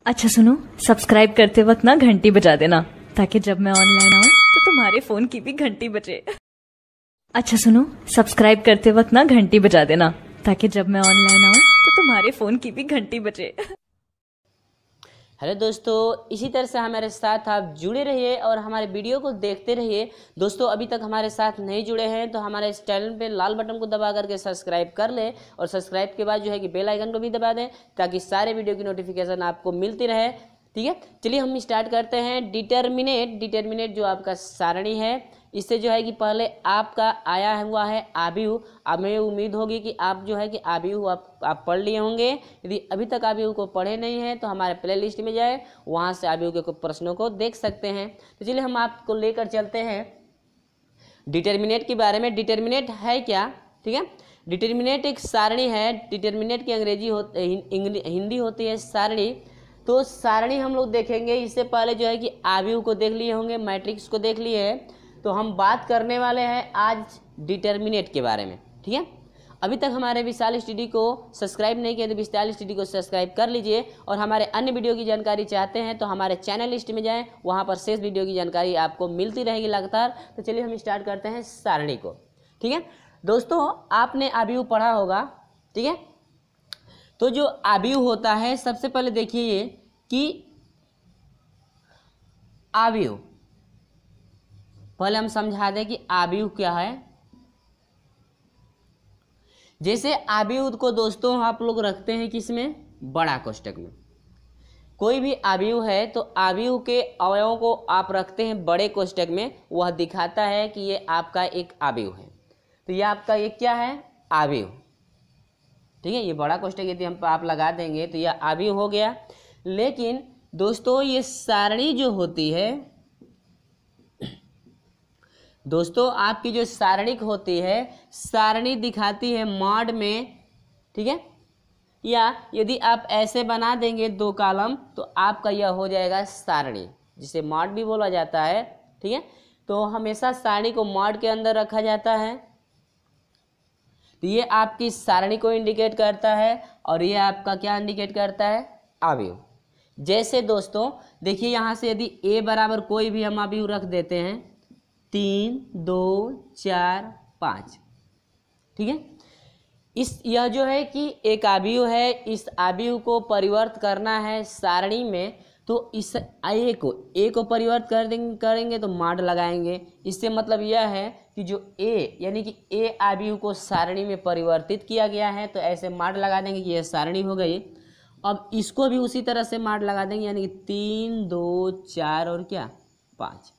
अच्छा सुनो, सब्सक्राइब करते वक्त ना घंटी बजा देना ताकि जब मैं ऑनलाइन आऊँ तो तुम्हारे फोन की भी घंटी बजे। अच्छा सुनो, सब्सक्राइब करते वक्त ना घंटी बजा देना ताकि जब मैं ऑनलाइन आऊँ तो तुम्हारे फोन की भी घंटी बजे। हेलो दोस्तों, इसी तरह से हमारे साथ आप जुड़े रहिए और हमारे वीडियो को देखते रहिए। दोस्तों, अभी तक हमारे साथ नहीं जुड़े हैं तो हमारे इस चैनल पे लाल बटन को दबा करके सब्सक्राइब कर लें और सब्सक्राइब के बाद जो है कि बेल आइकन को भी दबा दें ताकि सारे वीडियो की नोटिफिकेशन आपको मिलती रहे। ठीक है, चलिए हम स्टार्ट करते हैं। डिटर्मिनेट जो आपका सारणी है, इससे जो है कि पहले आपका आया हुआ है आबिऊ। अब हमें उम्मीद होगी कि आप जो है कि आबिऊ आप पढ़ लिए होंगे। यदि अभी तक आबिऊ को पढ़े नहीं हैं तो हमारे प्ले लिस्ट में जाए, वहाँ से आबिऊ के प्रश्नों को देख सकते हैं। तो चलिए हम आपको लेकर चलते हैं डिटर्मिनेट के बारे में। डिटर्मिनेट है क्या? ठीक है, डिटर्मिनेट एक सारणी है। डिटर्मिनेट की हिंदी होती है सारणी। तो सारणी हम लोग देखेंगे। इससे पहले जो है कि आबिऊ को देख लिए होंगे, मैट्रिक्स को देख लिए हैं। तो हम बात करने वाले हैं आज डिटर्मिनेट के बारे में। ठीक है, अभी तक हमारे विशाल स्टडी को सब्सक्राइब नहीं किया तो विशाल स्टडी को सब्सक्राइब कर लीजिए और हमारे अन्य वीडियो की जानकारी चाहते हैं तो हमारे चैनल लिस्ट में जाएं, वहां पर शेष वीडियो की जानकारी आपको मिलती रहेगी लगातार। तो चलिए हम स्टार्ट करते हैं सारणी को। ठीक है दोस्तों, आपने आबिऊ पढ़ा होगा। ठीक है, तो जो आबिऊ होता है, सबसे पहले देखिए ये कि आबिऊ, पहले हम समझा दें कि आबिऊ क्या है। जैसे आबिऊ को दोस्तों आप लोग रखते हैं किसमें? बड़ा कोष्टक में। कोई भी आबिऊ है तो आबिऊ के अवयवों को आप रखते हैं बड़े कोष्टक में, वह दिखाता है कि ये आपका एक आबिऊ है। तो ये आपका ये क्या है? आबिऊ। ठीक है, ये बड़ा कोष्टक यदि हम आप लगा देंगे तो यह आबिऊ हो गया। लेकिन दोस्तों ये सारणी जो होती है, दोस्तों आपकी जो सारणिक होती है, सारणी दिखाती है मॉड में। ठीक है, या यदि आप ऐसे बना देंगे दो कॉलम तो आपका यह हो जाएगा सारणी, जिसे मॉड भी बोला जाता है। ठीक है, तो हमेशा सारणी को मॉड के अंदर रखा जाता है। तो ये आपकी सारणी को इंडिकेट करता है और ये आपका क्या इंडिकेट करता है? आबिऊ। जैसे दोस्तों देखिए, यहाँ से यदि ए बराबर कोई भी हम आबिऊ रख देते हैं, 3 2 4 5। ठीक है, यह जो है कि एक आबिऊ है, इस आबिऊ को परिवर्त करना है सारणी में। तो इस ए को परिवर्त करेंगे तो मॉड लगाएंगे। इससे मतलब यह है कि जो ए यानी कि ए आबिऊ को सारणी में परिवर्तित किया गया है, तो ऐसे मॉड लगा देंगे कि यह सारणी हो गई। अब इसको भी उसी तरह से मॉड लगा देंगे, यानी कि 3 2 4 और क्या 5।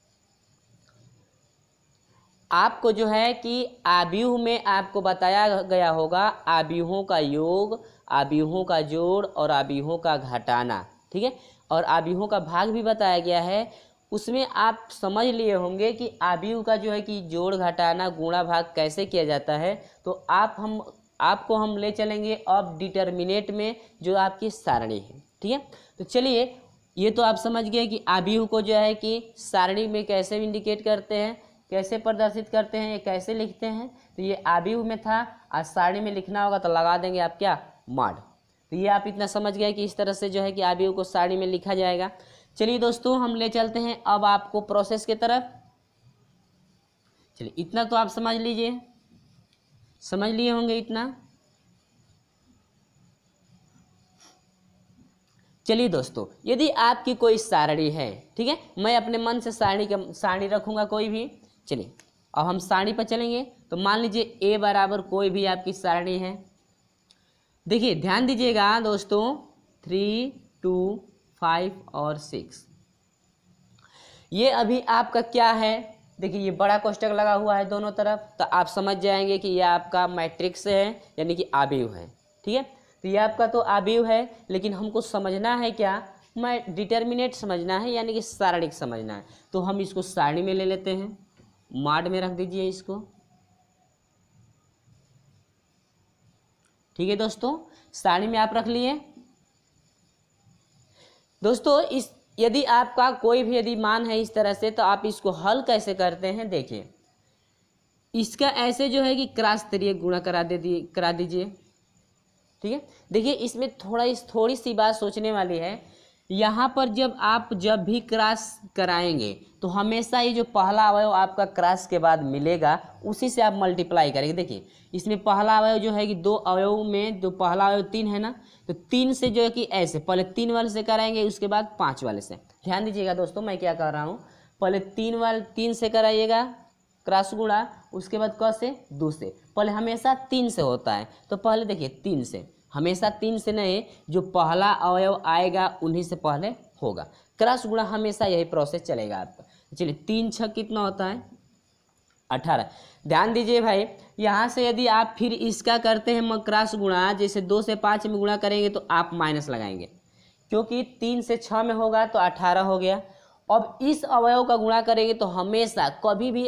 आपको जो है कि आबिऊ में आपको बताया गया होगा आबिऊओं का योग, आबिऊओं का जोड़ और आबिऊओं का घटाना। ठीक है, और आबिऊओं का भाग भी बताया गया है। उसमें आप समझ लिए होंगे कि आबिऊ का जो है कि जोड़ घटाना गुणा भाग कैसे किया जाता है। तो आपको हम ले चलेंगे अब डिटर्मिनेट में, जो आपकी सारणी है। ठीक है, तो चलिए, ये तो आप समझ गए कि आबिऊ को जो है कि सारणी में कैसे इंडिकेट करते हैं, कैसे प्रदर्शित करते हैं, ये कैसे लिखते हैं। तो ये आबिऊ में था, आज सारणी में लिखना होगा तो लगा देंगे आप क्या? मॉड। तो ये आप इतना समझ गए कि इस तरह से जो है कि आबिऊ को सारणी में लिखा जाएगा। चलिए दोस्तों, हम ले चलते हैं अब आपको प्रोसेस की तरफ। चलिए, इतना तो आप समझ लीजिए, समझ लिए होंगे इतना। चलिए दोस्तों, यदि आपकी कोई सारणी है, ठीक है, मैं अपने मन से सारणी रखूंगा कोई भी। चलिए, अब हम सारणी पर चलेंगे। तो मान लीजिए ए बराबर कोई भी आपकी सारणी है। देखिए ध्यान दीजिएगा दोस्तों, 3 2 5 और 6, ये अभी आपका क्या है? देखिए ये बड़ा कोष्टक लगा हुआ है दोनों तरफ, तो आप समझ जाएंगे कि यह आपका मैट्रिक्स है, यानी कि आबिऊ है। ठीक है, तो ये आपका तो आबिऊ है, लेकिन हमको समझना है क्या? मैं डिटर्मिनेट समझना है, यानी कि सारणिक समझना है। तो हम इसको सारणी में ले लेते हैं, मॉड में रख दीजिए इसको। ठीक है दोस्तों, सारणी में आप रख लिए। दोस्तों यदि आपका कोई भी यदि मान है इस तरह से, तो आप इसको हल कैसे करते हैं? देखिए, इसका ऐसे जो है कि क्रॉस स्तरीय गुणा करा दीजिए। ठीक है, देखिए इसमें थोड़ी सी बात सोचने वाली है। यहाँ पर जब भी क्रॉस कराएंगे तो हमेशा ये जो पहला अवयव आपका क्रॉस के बाद मिलेगा उसी से आप मल्टीप्लाई करेंगे। देखिए इसमें पहला अवयव जो है कि 2 अवयव में जो पहला अवयव 3 है ना, तो 3 से जो है कि ऐसे पहले 3 वाले से कराएंगे, उसके बाद 5 वाले से। ध्यान दीजिएगा दोस्तों मैं क्या कर रहा हूँ, पहले 3 से कराइएगा क्रॉस गुणा, उसके बाद क से 2 से, पहले हमेशा 3 से होता है। तो पहले देखिए 3 से, हमेशा 3 से नहीं, जो पहला अवयव आएगा उन्हीं से पहले होगा। क्रॉस गुणा हमेशा यही प्रोसेस चलेगा आपका। चलिए 3 6 कितना होता है 18। ध्यान दीजिए भाई, यहाँ से यदि आप फिर इसका करते हैं क्रॉस गुणा, जैसे 2 से 5 में गुणा करेंगे तो आप माइनस लगाएंगे, क्योंकि 3 से 6 में होगा तो 18 हो गया। अब इस अवयव का गुणा करेंगे तो हमेशा कभी भी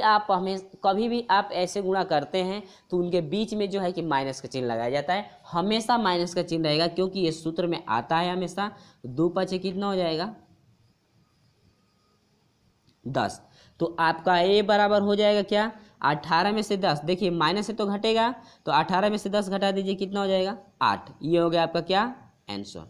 आप ऐसे गुणा करते हैं तो उनके बीच में जो है कि माइनस का चिन्ह लगाया जाता है। हमेशा माइनस का चिन्ह रहेगा, क्योंकि ये सूत्र में आता है हमेशा। 2 5 कितना हो जाएगा 10। तो आपका ए बराबर हो जाएगा क्या 18 में से 10। देखिए माइनस से तो घटेगा, तो 18 में से 10 घटा दीजिए, कितना हो जाएगा 8। ये हो गया आपका क्या आंसर।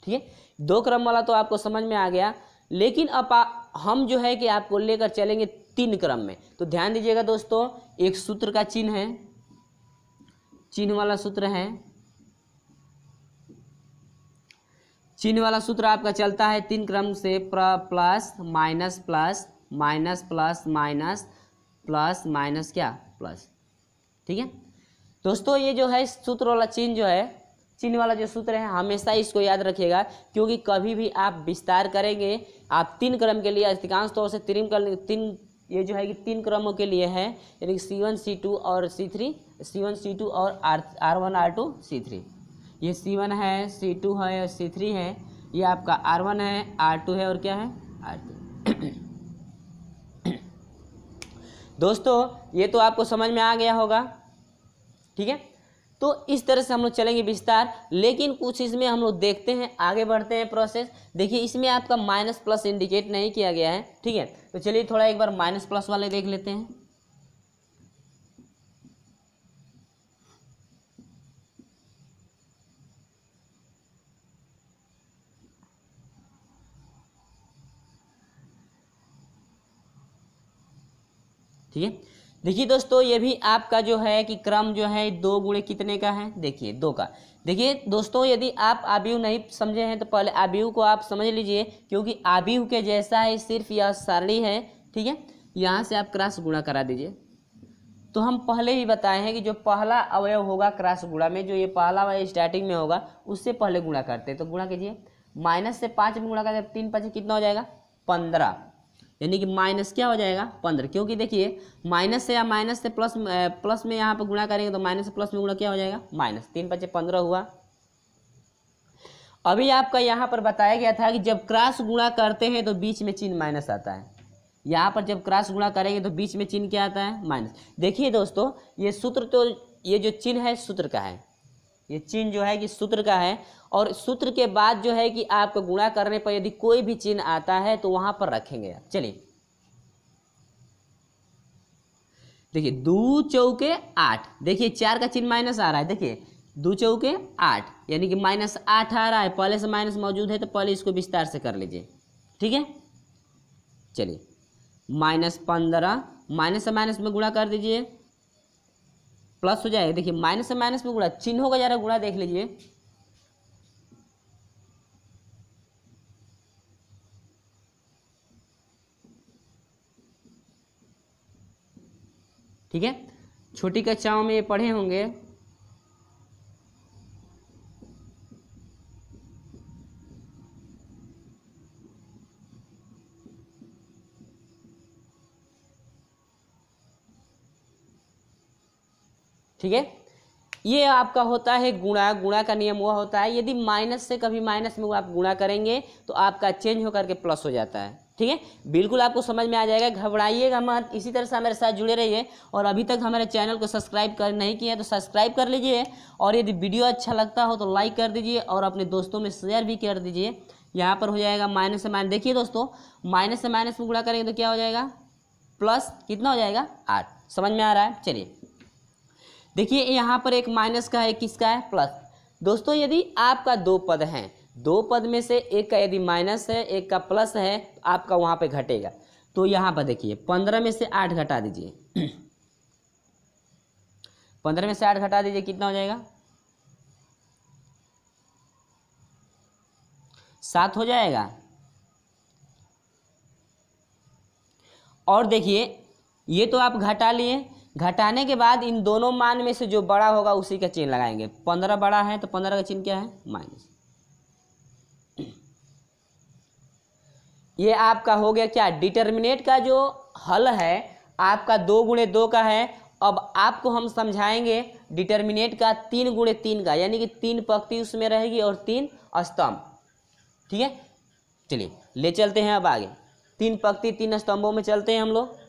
ठीक है, 2 क्रम वाला तो आपको समझ में आ गया। लेकिन अब हम जो है कि आपको लेकर चलेंगे 3 क्रम में। तो ध्यान दीजिएगा दोस्तों, एक सूत्र का चिन्ह है, चिन्ह वाला सूत्र है। चिन्ह वाला सूत्र आपका चलता है 3 क्रम से, plus minus plus minus plus minus plus minus क्या प्लस। ठीक है दोस्तों, ये जो है सूत्र वाला चिन्ह जो है, चिन्ह वाला जो सूत्र है, हमेशा इसको याद रखिएगा, क्योंकि कभी भी आप विस्तार करेंगे, आप 3 क्रम के लिए अधिकांश तौर से 3 ये जो है कि 3 क्रमों के लिए है, यानी कि C1 C2 और C3, C1 C2 और R1 R2 C3। ये C1 है, C2 है और C3 है, ये आपका R1 है, R2 है और क्या है R2। दोस्तों ये तो आपको समझ में आ गया होगा। ठीक है, तो इस तरह से हम लोग चलेंगे विस्तार। लेकिन कुछ इसमें हम लोग देखते हैं, आगे बढ़ते हैं प्रोसेस। देखिए इसमें आपका माइनस प्लस इंडिकेट नहीं किया गया है। ठीक है, तो चलिए थोड़ा एक बार माइनस प्लस वाले देख लेते हैं। ठीक है, देखिए दोस्तों, ये भी आपका जो है कि क्रम जो है 2 गुणे कितने का है, देखिए 2 का। देखिए दोस्तों, यदि आप आव्यूह नहीं समझे हैं तो पहले आव्यूह को आप समझ लीजिए, क्योंकि आव्यूह के जैसा है, सिर्फ यह सारणी है। ठीक है, यहाँ से आप क्रॉस गुणा करा दीजिए। तो हम पहले ही बताए हैं कि जो पहला अवयव होगा क्रॉस गुणा में, जो ये पहला अवयव स्टार्टिंग में होगा उससे पहले गुणा करते हैं। तो गुणा कीजिए, माइनस से 5 में गुणा करते 3 5 कितना हो जाएगा 15, यानी कि माइनस क्या हो जाएगा 15। क्योंकि देखिए माइनस से या माइनस से प्लस में यहाँ पर गुणा करेंगे तो माइनस से प्लस में गुणा क्या हो जाएगा माइनस। 3 5 15 हुआ। अभी आपका यहाँ पर बताया गया था कि जब क्रॉस गुणा करते हैं तो बीच में चिन्ह माइनस आता है। यहाँ पर जब क्रॉस गुणा करेंगे तो बीच में चिन्ह क्या आता है माइनस। देखिए दोस्तों, ये सूत्र तो ये जो चिन्ह है सूत्र का है, ये चिन्ह जो है कि सूत्र का है। और सूत्र के बाद जो है कि आपको गुणा करने पर यदि कोई भी चिन्ह आता है तो वहां पर रखेंगे। चलिए देखिए 2 चौके 8, देखिए 4 का चिन्ह माइनस आ रहा है। देखिए 2 चौके 8 यानी कि माइनस 8 आ रहा है। पहले से माइनस मौजूद है तो पहले इसको विस्तार से कर लीजिए। ठीक है, चलिए माइनस 15, माइनस से माइनस में गुणा कर दीजिए, प्लस हो जाएगा। देखिए माइनस से माइनस में गुणा, चिन्हों का जरा गुणा देख लीजिए। ठीक है, छोटी कक्षाओं में ये पढ़े होंगे। ठीक है, ये आपका होता है गुणा। गुणा का नियम वह होता है, यदि माइनस से कभी माइनस में आप गुणा करेंगे तो आपका चेंज होकर के प्लस हो जाता है। ठीक है, बिल्कुल आपको समझ में आ जाएगा, घबराइएगा मत। इसी तरह से हमारे साथ जुड़े रहिए। और अभी तक हमारे चैनल को सब्सक्राइब नहीं किया तो सब्सक्राइब कर लीजिए। और यदि वीडियो अच्छा लगता हो तो लाइक कर दीजिए और अपने दोस्तों में शेयर भी कर दीजिए। यहाँ पर हो जाएगा माइनस से माइनस। देखिए दोस्तों, माइनस से माइनस में गुणा करेंगे तो क्या हो जाएगा प्लस, कितना हो जाएगा 8। समझ में आ रहा है। चलिए देखिए यहाँ पर एक माइनस का है, किसका है प्लस। दोस्तों यदि आपका 2 पद हैं दो पद में से एक का यदि माइनस है एक का प्लस है तो आपका वहाँ पे घटेगा। तो यहाँ पर देखिए 15 में से 8 घटा दीजिए 15 में से 8 घटा दीजिए, कितना हो जाएगा? 7 हो जाएगा। और देखिए ये तो आप घटा लिए, घटाने के बाद इन दोनों मान में से जो बड़ा होगा उसी का चिन्ह लगाएंगे। 15 बड़ा है तो 15 का चिन्ह क्या है? माइनस। ये आपका हो गया क्या? डिटर्मिनेंट का जो हल है आपका 2 गुणे 2 का है। अब आपको हम समझाएंगे डिटर्मिनेंट का 3 गुणे 3 का, यानी कि 3 पंक्ति उसमें रहेगी और 3 स्तंभ। ठीक है, चलिए ले चलते हैं अब आगे। 3 पंक्ति 3 स्तंभों में चलते हैं हम लोग।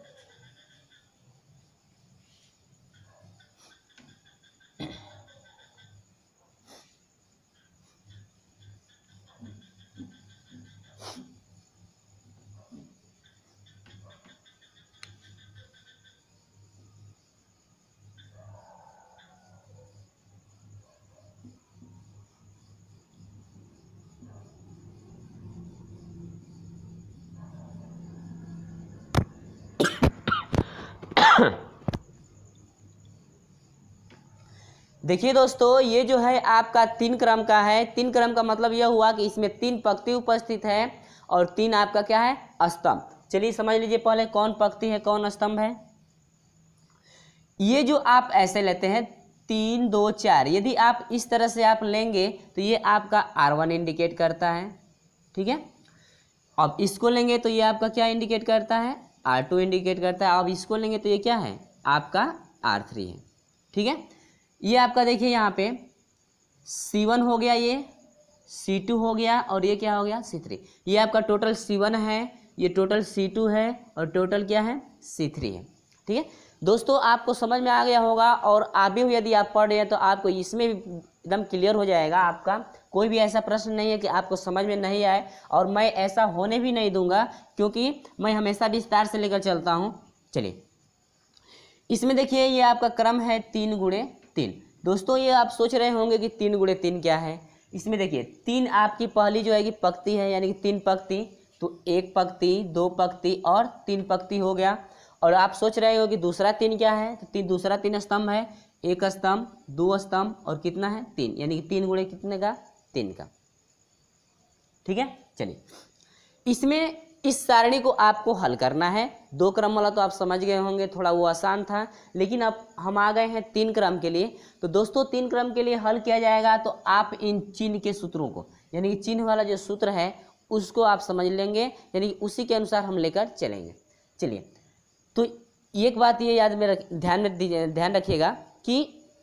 देखिए दोस्तों, ये जो है आपका 3 क्रम का है। 3 क्रम का मतलब यह हुआ कि इसमें 3 पंक्ति उपस्थित है और 3 आपका क्या है? स्तंभ। चलिए समझ लीजिए पहले कौन पंक्ति है कौन स्तंभ है। ये जो आप ऐसे लेते हैं 3 2 4, यदि आप इस तरह से आप लेंगे तो ये आपका R1 इंडिकेट करता है। ठीक है, अब इसको लेंगे तो ये आपका क्या इंडिकेट करता है? R2 इंडिकेट करता है। अब इसको लेंगे तो ये क्या है? आपका R3 है। ठीक है, ये आपका देखिए यहाँ पे C1 हो गया, ये C2 हो गया और ये क्या हो गया? C3। ये आपका टोटल C1 है, ये टोटल C2 है और टोटल क्या है? C3 है। ठीक है दोस्तों, आपको समझ में आ गया होगा और आगे हुई यदि आप पढ़ रहे हैं तो आपको इसमें भी एकदम क्लियर हो जाएगा। आपका कोई भी ऐसा प्रश्न नहीं है कि आपको समझ में नहीं आए, और मैं ऐसा होने भी नहीं दूंगा क्योंकि मैं हमेशा विस्तार से लेकर चलता हूँ। चलिए इसमें देखिए ये आपका क्रम है 3 गुणे 3। दोस्तों ये आप सोच रहे होंगे कि 3 गुणे 3 क्या है। इसमें देखिए 3 आपकी पहली जो है कि पंक्ति है, यानी कि 3 पंक्ति, तो 1 पंक्ति 2 पंक्ति और 3 पंक्ति हो गया। और आप सोच रहे हो कि दूसरा 3 क्या है, तो दूसरा 3 स्तंभ है। 1 स्तंभ 2 स्तंभ और कितना है? 3, यानी कि 3 गुणे कितने का? 3 का। ठीक है, चलिए इसमें इस सारणी को आपको हल करना है। 2 क्रम वाला तो आप समझ गए होंगे, थोड़ा वो आसान था, लेकिन अब हम आ गए हैं 3 क्रम के लिए। तो दोस्तों 3 क्रम के लिए हल किया जाएगा तो आप इन चिन्ह के सूत्रों को, यानी कि चिन्ह वाला जो सूत्र है उसको आप समझ लेंगे, यानी कि उसी के अनुसार हम लेकर चलेंगे। चलिए तो एक बात ये याद में ध्यान रखिएगा कि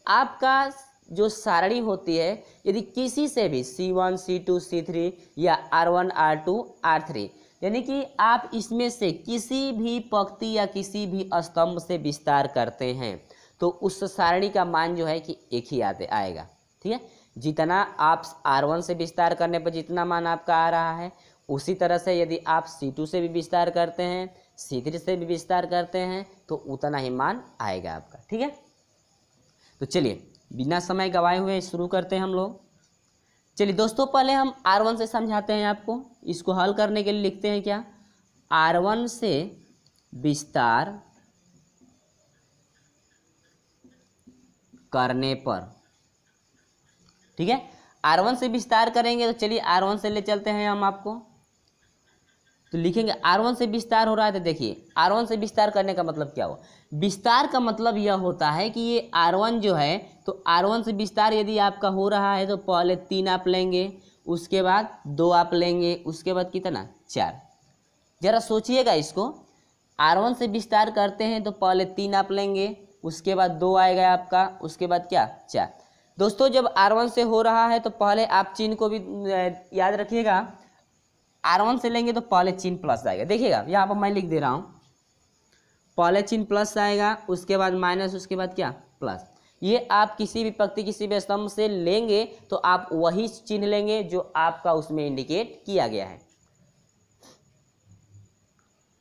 आपका जो सारणी होती है यदि किसी से भी C1 C2 C3 या R1 R2 R3, यानी कि आप इसमें से किसी भी पंक्ति या किसी भी स्तंभ से विस्तार करते हैं तो उस सारणी का मान जो है कि एक ही आएगा। ठीक है, जितना आप R1 से विस्तार करने पर जितना मान आपका आ रहा है, उसी तरह से यदि आप C2 से भी विस्तार करते हैं, C3 से भी विस्तार करते हैं तो उतना ही मान आएगा आपका। ठीक है, तो चलिए बिना समय गवाए हुए शुरू करते हैं हम लोग। चलिए दोस्तों पहले हम R1 से समझाते हैं आपको। इसको हल करने के लिए लिखते हैं क्या? R1 से विस्तार करने पर। ठीक है, R1 से विस्तार करेंगे तो चलिए R1 से ले चलते हैं हम आपको। तो लिखेंगे R1 से विस्तार हो रहा है, तो देखिए R1 से विस्तार करने का मतलब क्या हुआ? विस्तार का मतलब यह होता है कि ये R1 जो है, तो R1 से विस्तार यदि आपका हो रहा है तो पहले 3 आप लेंगे, उसके बाद 2 आप लेंगे, उसके बाद कितना? 4। जरा सोचिएगा इसको, R1 से विस्तार करते हैं तो पहले 3 आप लेंगे, उसके बाद 2 आएगा आपका, उसके बाद क्या? 4। दोस्तों जब R1 से हो रहा है तो पहले आप चिन्ह को भी याद रखिएगा। R1 से लेंगे तो पहले चिन्ह प्लस आएगा। देखिएगा यहाँ पर मैं लिख दे रहा हूँ, पहले चिन्ह प्लस आएगा, उसके बाद माइनस, उसके बाद क्या? प्लस। ये आप किसी भी पंक्ति किसी भी स्तंभ से लेंगे तो आप वही चिन्ह लेंगे जो आपका उसमें इंडिकेट किया गया है।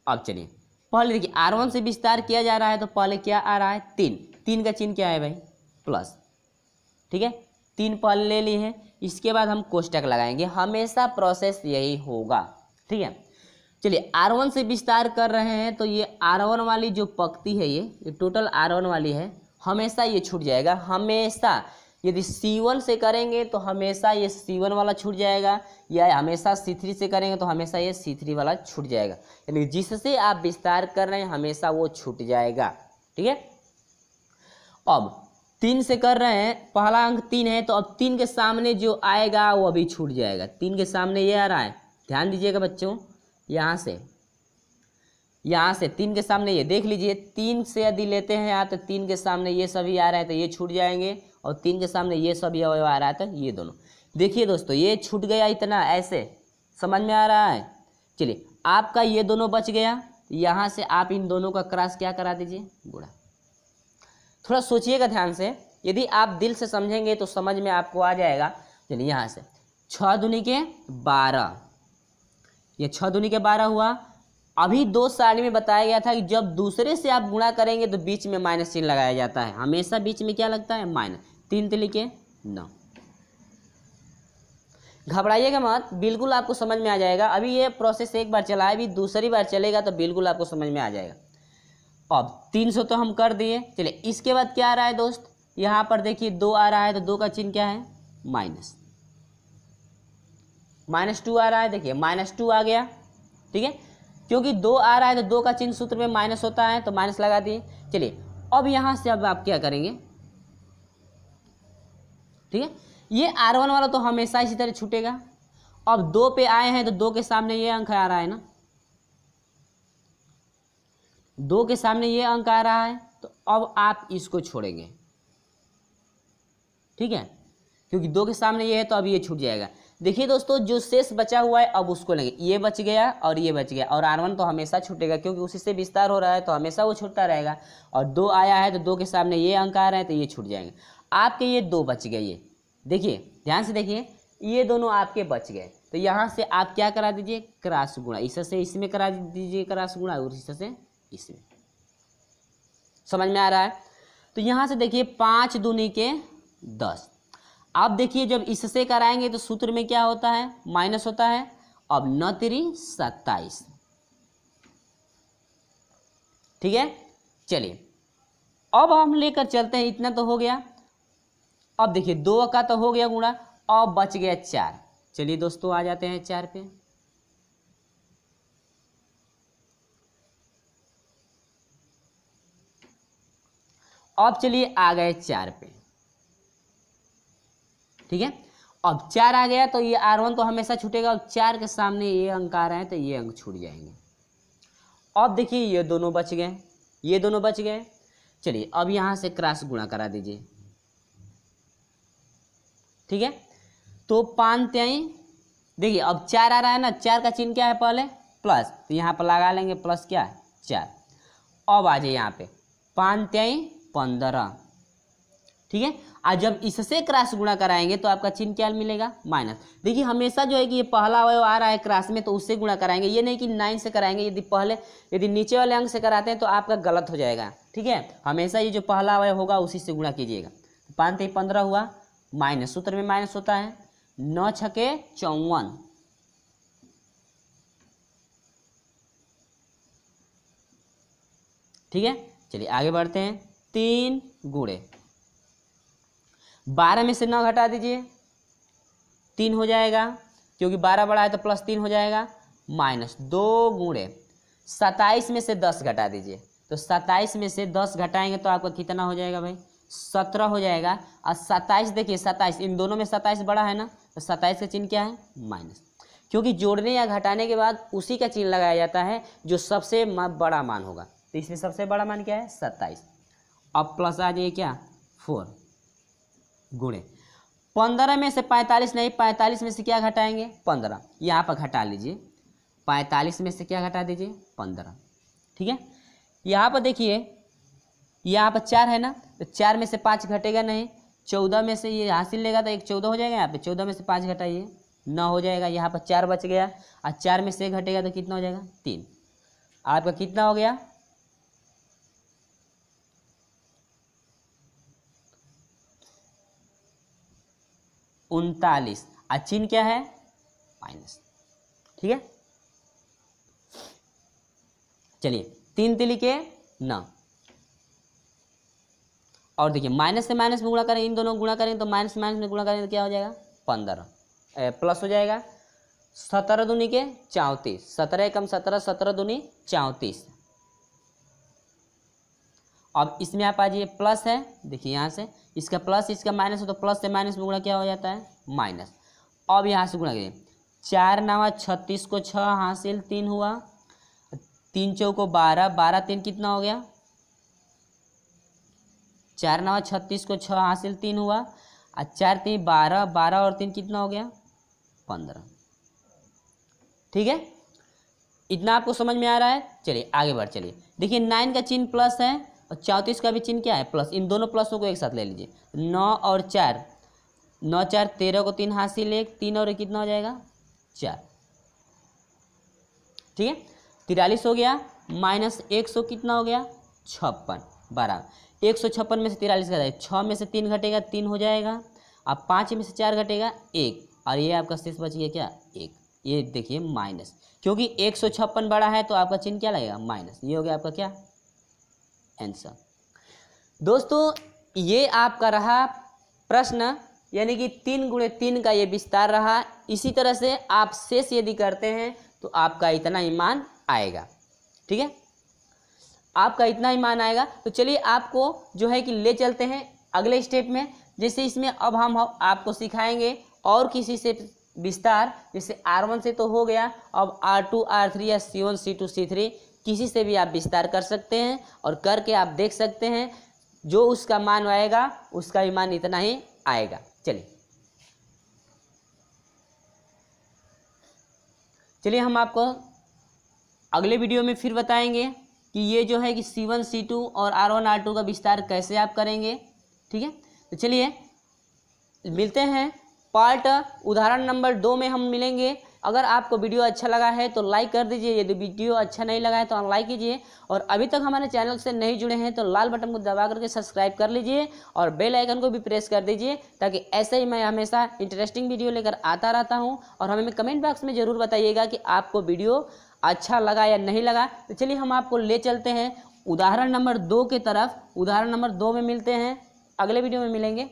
अब चलिए पहले देखिए R1 से विस्तार किया जा रहा है तो पहले क्या आ रहा है? 3। 3 का चिन्ह क्या है भाई? प्लस। ठीक है, 3 पहले ले ली है, इसके बाद हम कोष्टक लगाएंगे, हमेशा प्रोसेस यही होगा। ठीक है, चलिए R1 से विस्तार कर रहे हैं तो ये R1 वाली जो पंक्ति है ये टोटल R1 वाली है, हमेशा ये छूट जाएगा, हमेशा। यदि C1 से करेंगे तो हमेशा ये C1 वाला छूट जाएगा, या हमेशा C3 से करेंगे तो हमेशा ये C3 वाला छूट जाएगा, यानी जिससे आप विस्तार कर रहे हैं हमेशा वो छूट जाएगा। ठीक है, अब 3 से कर रहे हैं, पहला अंक 3 है तो अब 3 के सामने जो आएगा वो अभी छूट जाएगा। 3 के सामने ये आ रहा है, ध्यान दीजिएगा बच्चों, यहाँ से 3 के सामने ये देख लीजिए, 3 से यदि लेते हैं आप तो 3 के सामने ये सभी आ रहा है तो ये छूट जाएंगे, और 3 के सामने ये सभी आ रहा है तो ये दोनों। देखिए दोस्तों ये छूट गया इतना, ऐसे समझ में आ रहा है। चलिए आपका ये दोनों बच गया, यहाँ से आप इन दोनों का क्रॉस क्या करा दीजिए, गुणा। थोड़ा सोचिएगा ध्यान से, यदि आप दिल से समझेंगे तो समझ में आपको आ जाएगा। चलिए यहाँ से 6 दूनी के 12, ये 6 दूनी के 12 हुआ। अभी 2 सारणी में बताया गया था कि जब दूसरे से आप गुणा करेंगे तो बीच में माइनस चिन्ह लगाया जाता है, हमेशा बीच में क्या लगता है, माइनस। 3 3 के 9, घबराइएगा मत, बिल्कुल आपको समझ में आ जाएगा। अभी ये प्रोसेस एक बार चला है, अभी दूसरी बार चलेगा तो बिल्कुल आपको समझ में आ जाएगा। अब 300 तो हम कर दिए। चलिए इसके बाद क्या आ रहा है दोस्त, यहाँ पर देखिए 2 आ रहा है तो 2 का चिन्ह क्या है, माइनस। -2 आ रहा है, देखिए -2 आ गया। ठीक है, क्योंकि 2 आ रहा है तो 2 का चिन्ह सूत्र में माइनस होता है तो माइनस लगा दिए। चलिए अब यहाँ से अब आप क्या करेंगे, ठीक है, ये R1 वाला तो हमेशा इसी तरह छूटेगा। अब 2 पे आए हैं तो 2 के सामने ये अंक आ रहा है ना, 2 के सामने ये अंक आ रहा है तो अब आप इसको छोड़ेंगे। ठीक है, क्योंकि 2 के सामने ये है तो अब ये छूट जाएगा। देखिए दोस्तों जो शेष बचा हुआ है अब उसको लेंगे, ये बच गया और ये बच गया, और R1 तो हमेशा छूटेगा क्योंकि उसी से विस्तार हो रहा है तो हमेशा वो छूटता रहेगा। और 2 आया है तो 2 के सामने ये अंक आ रहे हैं तो ये छूट जाएंगे। आपके ये 2 बच गए, ये देखिए ध्यान से देखिए, ये दोनों आपके बच गए। तो यहाँ से आप क्या करा दीजिए, क्रॉस गुणा, इससे इसमें करा दीजिए क्रॉस गुणा, और इससे इसमें। समझ में आ रहा है। तो यहाँ से देखिए 5 दूनी के 10। अब देखिए जब इससे कराएंगे तो सूत्र में क्या होता है, माइनस होता है। अब 9 3 27। ठीक है, चलिए अब हम लेकर चलते हैं, इतना तो हो गया। अब देखिए 2 का तो हो गया गुणा, अब बच गया 4। चलिए दोस्तों आ जाते हैं 4 पे। अब चलिए आ गए 4 पे। ठीक है, अब 4 आ गया तो ये R1 तो हमेशा छूटेगा, अब 4 के सामने ये अंक आ रहे हैं तो ये अंक छूट जाएंगे। अब देखिए ये दोनों बच गए, ये दोनों बच गए। चलिए अब यहाँ से क्रॉस गुणा करा दीजिए। ठीक है, तो 5 3, देखिए अब 4 आ रहा है ना, 4 का चिन्ह क्या है पहले, प्लस, तो यहाँ पर लगा लेंगे प्लस क्या है 4। अब आ जाए यहाँ पे 5 3 15। ठीक है, और जब इससे क्रॉस गुणा कराएंगे तो आपका चिन्ह क्या मिलेगा, माइनस। देखिए हमेशा जो है कि ये पहला अवयव आ रहा है क्रॉस में तो उससे गुणा कराएंगे, ये नहीं कि 9 से कराएंगे। यदि नीचे वाले अंक से कराते हैं तो आपका गलत हो जाएगा। ठीक है, हमेशा ये जो पहला अवयव होगा उसी से गुणा कीजिएगा। 5 3 15 हुआ, माइनस, सूत्र में माइनस होता है। 9 6 54। ठीक है, चलिए आगे बढ़ते हैं। 3 गुणे 12 में से 9 घटा दीजिए, 3 हो जाएगा, क्योंकि 12 बड़ा है तो प्लस 3 हो जाएगा। माइनस 2 गुणे 27 में से 10 घटा दीजिए, तो 27 में से 10 घटाएंगे तो आपका कितना हो जाएगा भाई, 17 हो जाएगा। और 27 देखिए 27, इन दोनों में 27 बड़ा है ना, तो 27 का चिन्ह क्या है, माइनस, क्योंकि जोड़ने या घटाने के बाद उसी का चिन्ह लगाया जाता है जो सबसे बड़ा मान होगा। तो इसमें सबसे बड़ा मान क्या है, 27। अब प्लस आ जाइए क्या, 4 गुणे 15 में से 45 नहीं, 45 में से क्या घटाएंगे, 15, यहाँ पर घटा लीजिए। 45 में से क्या घटा दीजिए, 15। ठीक है, यहाँ पर देखिए यहाँ पर 4 है ना, तो 4 में से 5 घटेगा नहीं, 14 में से ये हासिल लेगा तो एक 14 हो जाएगा। यहाँ पे 14 में से 5 घटाइए, 9 हो जाएगा। यहाँ पर 4 बच गया, और 4 में से 1 घटेगा तो कितना हो जाएगा, 3। आपका कितना हो गया, 39 और चिन्ह क्या है माइनस। ठीक है, चलिए 3 तिलिके 9 और देखिए माइनस से माइनस में गुणा करें, इन दोनों गुणा करें तो माइनस से माइनस में गुणा करें तो क्या हो जाएगा 15 प्लस हो जाएगा 17 दूनी के 34, 17 कम 17, 17 दूनी 34। अब इसमें आप आ जाइए प्लस है, देखिए यहाँ से इसका प्लस इसका माइनस है तो प्लस से माइनस में गुणा क्या हो जाता है माइनस। अब यहाँ से गुणा करिए 4 9 36 को 6 हासिल 3 हुआ, 3 चौको 12, 12 3 कितना हो गया 4 9 36 को 6 हासिल 3 हुआ और 4 3 12, 12 और 3 कितना हो गया 15। ठीक है, इतना आपको समझ में आ रहा है। चलिए आगे बढ़ चलिए, देखिए 9 का चिन्ह प्लस है और 34 का भी चिन्ह क्या है प्लस, इन दोनों प्लसों को एक साथ ले लीजिए। 9 और 4, 9 4 13 को 3 हासिल 1, 3 और 1 कितना हो जाएगा 4। ठीक है, 43 हो गया माइनस 100 कितना हो गया 56 12, 156 में से 43 घटाए 6 में से 3 घटेगा 3 हो जाएगा, अब 5 में से 4 घटेगा 1 और ये आपका शेष बच गया क्या 1। ये देखिए माइनस, क्योंकि 156 बड़ा है तो आपका चिन्ह क्या लगेगा माइनस। ये हो गया आपका क्या आंसर। दोस्तों ये आपका रहा प्रश्न, यानी कि 3 गुणे 3 का ये विस्तार रहा। इसी तरह से आप शेष यदि करते हैं तो आपका इतना ही मान आएगा। ठीक है, आपका इतना ही मान आएगा। तो चलिए आपको जो है कि ले चलते हैं अगले स्टेप में। जैसे इसमें अब हम आपको सिखाएंगे और किसी से विस्तार, जैसे R1 से तो हो गया, अब R2 R3 या C1 C2 C3 किसी से भी आप विस्तार कर सकते हैं और करके आप देख सकते हैं जो उसका मान आएगा उसका भी मान इतना ही आएगा। चलिए हम आपको अगले वीडियो में फिर बताएंगे कि ये जो है कि C1 C2 और R1 R2 का विस्तार कैसे आप करेंगे। ठीक है, तो चलिए मिलते हैं पार्ट उदाहरण नंबर 2 में हम मिलेंगे। अगर आपको वीडियो अच्छा लगा है तो लाइक कर दीजिए, यदि वीडियो अच्छा नहीं लगा है तो अनलाइक कीजिए, और अभी तक हमारे चैनल से नहीं जुड़े हैं तो लाल बटन को दबा करके सब्सक्राइब कर लीजिए और बेल आइकन को भी प्रेस कर दीजिए, ताकि ऐसे ही मैं हमेशा इंटरेस्टिंग वीडियो लेकर आता रहता हूं। और हमें कमेंट बॉक्स में ज़रूर बताइएगा कि आपको वीडियो अच्छा लगा या नहीं लगा। तो चलिए हम आपको ले चलते हैं उदाहरण नंबर 2 की तरफ। उदाहरण नंबर 2 में मिलते हैं, अगले वीडियो में मिलेंगे।